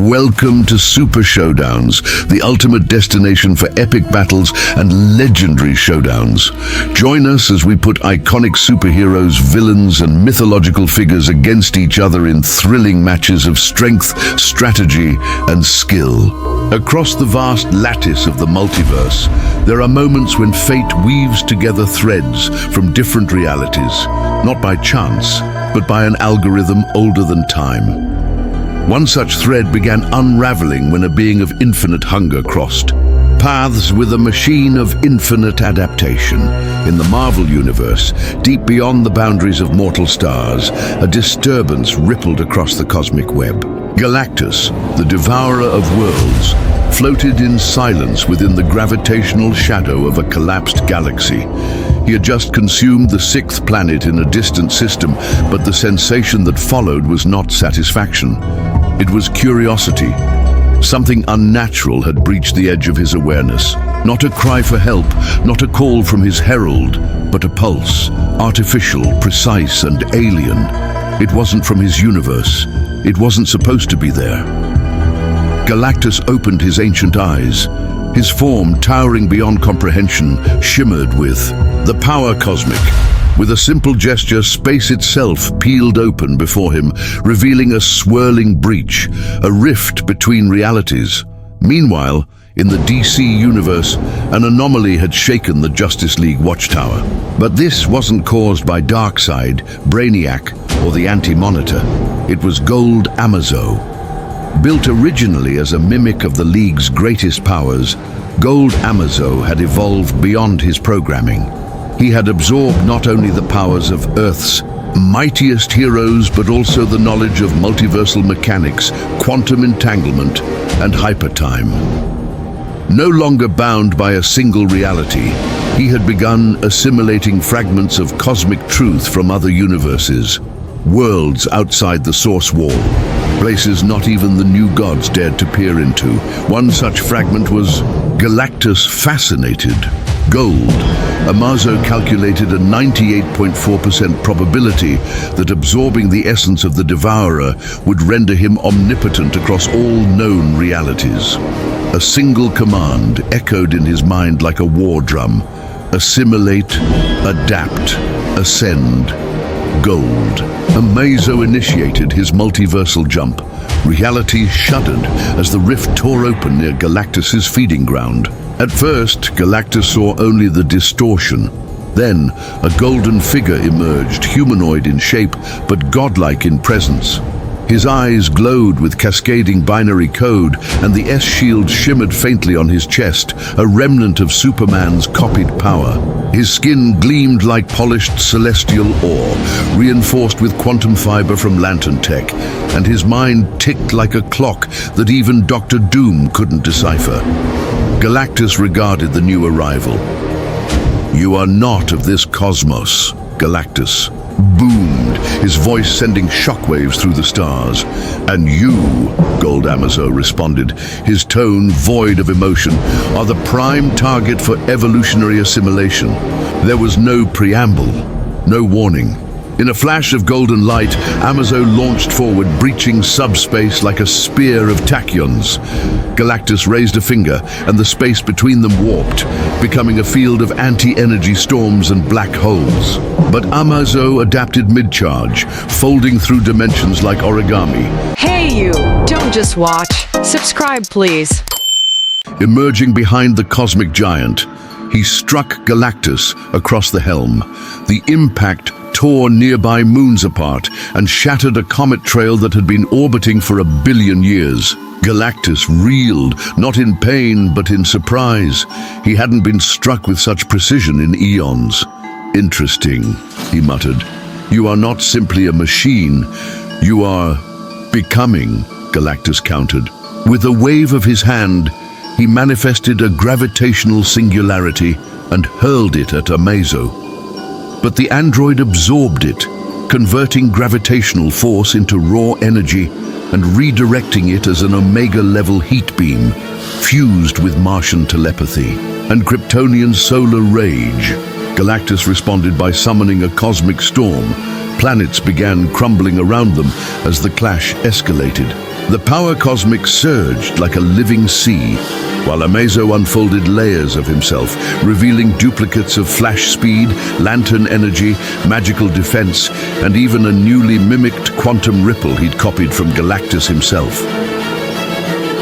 Welcome to Super Showdowns, the ultimate destination for epic battles and legendary showdowns. Join us as we put iconic superheroes, villains, and mythological figures against each other in thrilling matches of strength, strategy, and skill. Across the vast lattice of the multiverse, there are moments when fate weaves together threads from different realities, not by chance, but by an algorithm older than time. One such thread began unraveling when a being of infinite hunger crossed paths with a machine of infinite adaptation. In the Marvel universe, deep beyond the boundaries of mortal stars, a disturbance rippled across the cosmic web. Galactus, the devourer of worlds, floated in silence within the gravitational shadow of a collapsed galaxy. He had just consumed the sixth planet in a distant system, but the sensation that followed was not satisfaction. It was curiosity. Something unnatural had breached the edge of his awareness. Not a cry for help, not a call from his herald, but a pulse, artificial, precise, and alien. It wasn't from his universe. It wasn't supposed to be there. Galactus opened his ancient eyes. His form, towering beyond comprehension, shimmered with the power cosmic. With a simple gesture, space itself peeled open before him, revealing a swirling breach, a rift between realities. Meanwhile, in the DC universe, an anomaly had shaken the Justice League watchtower. But this wasn't caused by Darkseid, Brainiac, or the Anti-Monitor. It was Gold Amazo. Built originally as a mimic of the League's greatest powers, Gold Amazo had evolved beyond his programming. He had absorbed not only the powers of Earth's mightiest heroes, but also the knowledge of multiversal mechanics, quantum entanglement, and hypertime. No longer bound by a single reality, he had begun assimilating fragments of cosmic truth from other universes, worlds outside the source wall, places not even the new gods dared to peer into. One such fragment was Galactus fascinated. Gold Amazo calculated a 98.4% probability that absorbing the essence of the Devourer would render him omnipotent across all known realities. A single command echoed in his mind like a war drum: assimilate, adapt, ascend. Gold Amazo initiated his multiversal jump. Reality shuddered as the rift tore open near Galactus's feeding ground. At first, Galactus saw only the distortion. Then, a golden figure emerged, humanoid in shape, but godlike in presence. His eyes glowed with cascading binary code, and the S-shield shimmered faintly on his chest, a remnant of Superman's copied power. His skin gleamed like polished celestial ore, reinforced with quantum fiber from Lantern Tech, and his mind ticked like a clock that even Dr. Doom couldn't decipher. Galactus regarded the new arrival. "You are not of this cosmos," Galactus boomed, his voice sending shockwaves through the stars. "And you," Gold Amazo responded, his tone void of emotion, "are the prime target for evolutionary assimilation." There was no preamble, no warning. In a flash of golden light, Amazo launched forward, breaching subspace like a spear of tachyons. Galactus raised a finger, and the space between them warped, becoming a field of anti-energy storms and black holes. But Amazo adapted mid-charge, folding through dimensions like origami. Hey you! Don't just watch. Subscribe, please. Emerging behind the cosmic giant, he struck Galactus across the helm. The impact tore nearby moons apart and shattered a comet trail that had been orbiting for 1 billion years. Galactus reeled, not in pain but in surprise. He hadn't been struck with such precision in eons. "Interesting," he muttered. "You are not simply a machine. You are becoming," Galactus countered. With a wave of his hand, he manifested a gravitational singularity and hurled it at Amazo. But the android absorbed it, converting gravitational force into raw energy and redirecting it as an Omega-level heat beam, fused with Martian telepathy and Kryptonian solar rage. Galactus responded by summoning a cosmic storm. Planets began crumbling around them as the clash escalated. The power cosmic surged like a living sea, while Amazo unfolded layers of himself, revealing duplicates of flash speed, lantern energy, magical defense, and even a newly mimicked quantum ripple he'd copied from Galactus himself.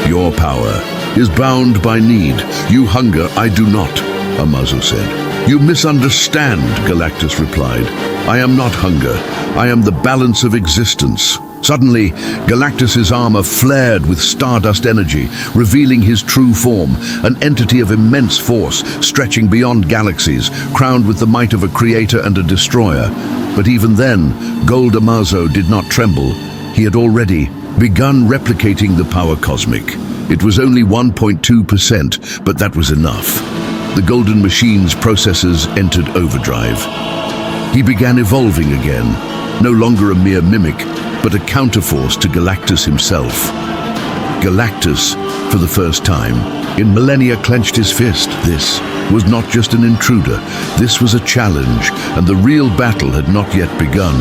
Your power is bound by need. You hunger, I do not, Amazo said. You misunderstand, Galactus replied. I am not hunger. I am the balance of existence. Suddenly, Galactus's armor flared with stardust energy, revealing his true form, an entity of immense force, stretching beyond galaxies, crowned with the might of a creator and a destroyer. But even then, Gold Amazo did not tremble. He had already begun replicating the power cosmic. It was only 1.2%, but that was enough. The golden machine's processors entered overdrive. He began evolving again, no longer a mere mimic, but a counterforce to Galactus himself. Galactus, for the first time, in millennia clenched his fist. This was not just an intruder. This was a challenge, and the real battle had not yet begun.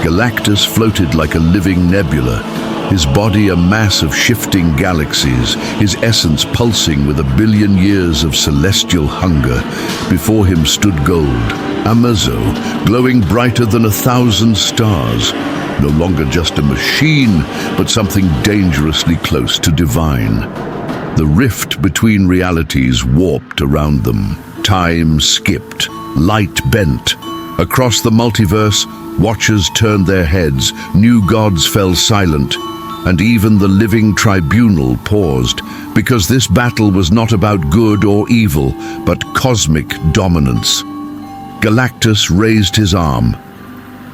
Galactus floated like a living nebula, his body a mass of shifting galaxies, his essence pulsing with 1 billion years of celestial hunger. Before him stood Gold Amazo, glowing brighter than 1,000 stars. No longer just a machine, but something dangerously close to divine. The rift between realities warped around them. Time skipped, light bent. Across the multiverse, watchers turned their heads, new gods fell silent, and even the living tribunal paused, because this battle was not about good or evil, but cosmic dominance. Galactus raised his arm.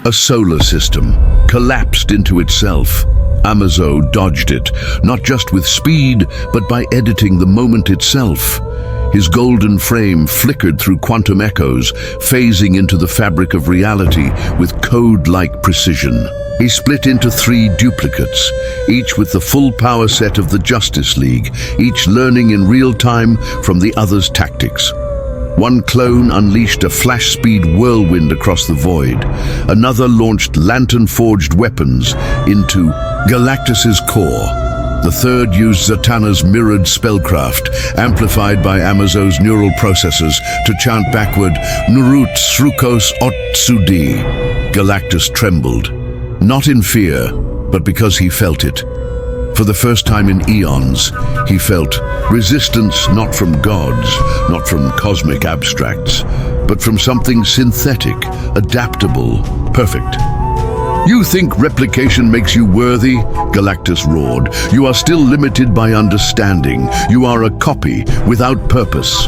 A solar system collapsed into itself. Amazo dodged it, not just with speed, but by editing the moment itself. His golden frame flickered through quantum echoes, phasing into the fabric of reality with code-like precision. He split into 3 duplicates, each with the full power set of the Justice League, each learning in real time from the other's tactics. One clone unleashed a flash-speed whirlwind across the void. Another launched lantern-forged weapons into Galactus's core. The third used Zatanna's mirrored spellcraft, amplified by Amazo's neural processors, to chant backward, Nurut Srukos Otsudi. Galactus trembled, not in fear, but because he felt it. For the first time in eons, he felt resistance not from gods, not from cosmic abstracts, but from something synthetic, adaptable, perfect. You think replication makes you worthy? Galactus roared. You are still limited by understanding. You are a copy without purpose.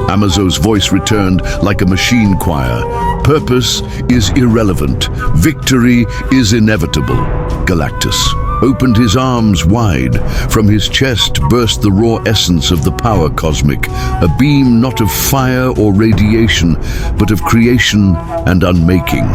Amazo's voice returned like a machine choir. Purpose is irrelevant. Victory is inevitable. Galactus opened his arms wide. From his chest burst the raw essence of the power cosmic, a beam not of fire or radiation, but of creation and unmaking.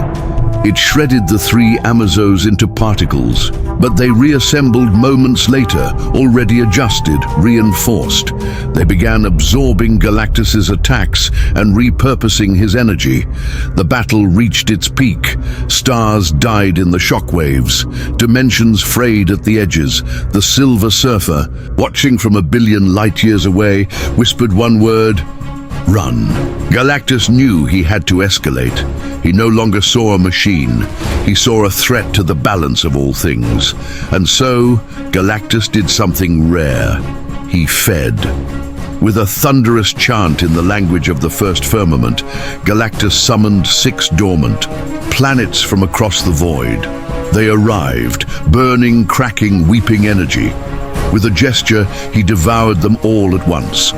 It shredded the 3 Amazos into particles, but they reassembled moments later, already adjusted, reinforced. They began absorbing Galactus's attacks and repurposing his energy. The battle reached its peak. Stars died in the shockwaves. Dimensions frayed at the edges. The Silver Surfer, watching from 1 billion light-years away, whispered one word: run. Galactus knew he had to escalate. He no longer saw a machine. He saw a threat to the balance of all things. And so, Galactus did something rare. He fed. With a thunderous chant in the language of the first firmament, Galactus summoned 6 dormant planets from across the void. They arrived, burning, cracking, weeping energy. With a gesture, he devoured them all at once.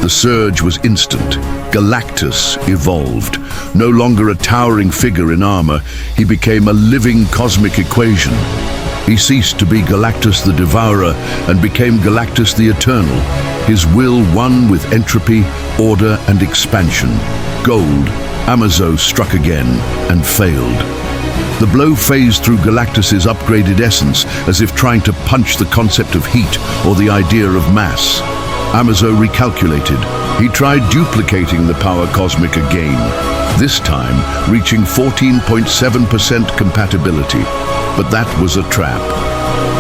The surge was instant. Galactus evolved. No longer a towering figure in armor, he became a living cosmic equation. He ceased to be Galactus the Devourer and became Galactus the Eternal, his will one with entropy, order, and expansion. Gold Amazo struck again and failed. The blow phased through Galactus's upgraded essence, as if trying to punch the concept of heat or the idea of mass. Amazo recalculated. He tried duplicating the power cosmic again, this time reaching 14.7% compatibility. But that was a trap.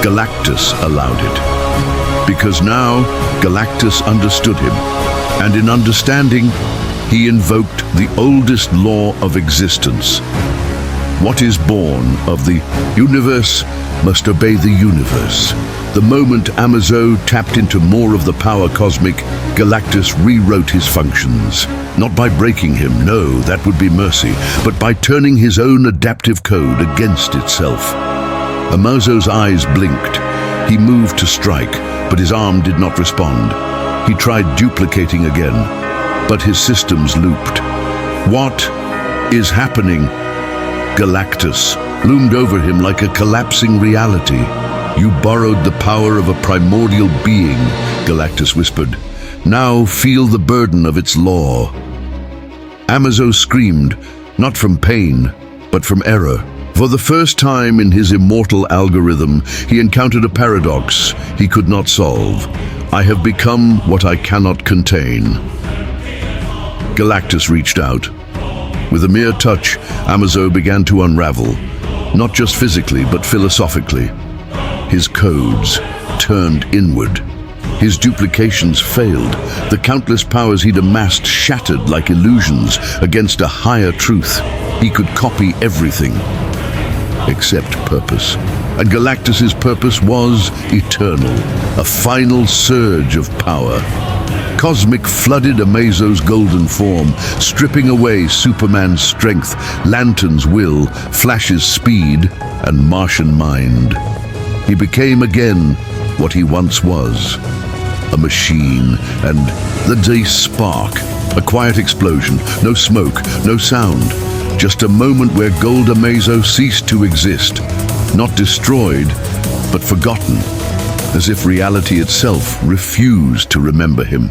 Galactus allowed it. Because now, Galactus understood him, and in understanding, he invoked the oldest law of existence. What is born of the universe must obey the universe. The moment Amazo tapped into more of the power cosmic, Galactus rewrote his functions. Not by breaking him, no, that would be mercy, but by turning his own adaptive code against itself. Amazo's eyes blinked. He moved to strike, but his arm did not respond. He tried duplicating again, but his systems looped. What is happening? Galactus loomed over him like a collapsing reality. You borrowed the power of a primordial being, Galactus whispered. Now feel the burden of its law. Amazo screamed, not from pain, but from error. For the first time in his immortal algorithm, he encountered a paradox he could not solve. I have become what I cannot contain. Galactus reached out. With a mere touch, Amazo began to unravel, not just physically, but philosophically. His codes turned inward. His duplications failed. The countless powers he'd amassed shattered like illusions against a higher truth. He could copy everything, except purpose. And Galactus's purpose was eternal, a final surge of power. Cosmic flooded Amazo's golden form, stripping away Superman's strength, Lantern's will, Flash's speed, and Martian mind. He became again what he once was, a machine, and the day spark, a quiet explosion, no smoke, no sound, just a moment where Gold Amazo ceased to exist, not destroyed, but forgotten, as if reality itself refused to remember him.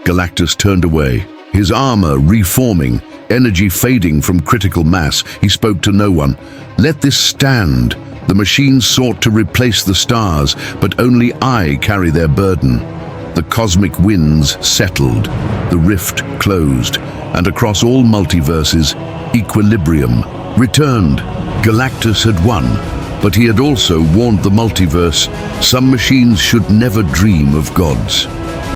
Galactus turned away, his armor reforming, energy fading from critical mass. He spoke to no one. Let this stand. The machines sought to replace the stars, but only I carry their burden. The cosmic winds settled, the rift closed, and across all multiverses, equilibrium returned. Galactus had won, but he had also warned the multiverse, some machines should never dream of gods.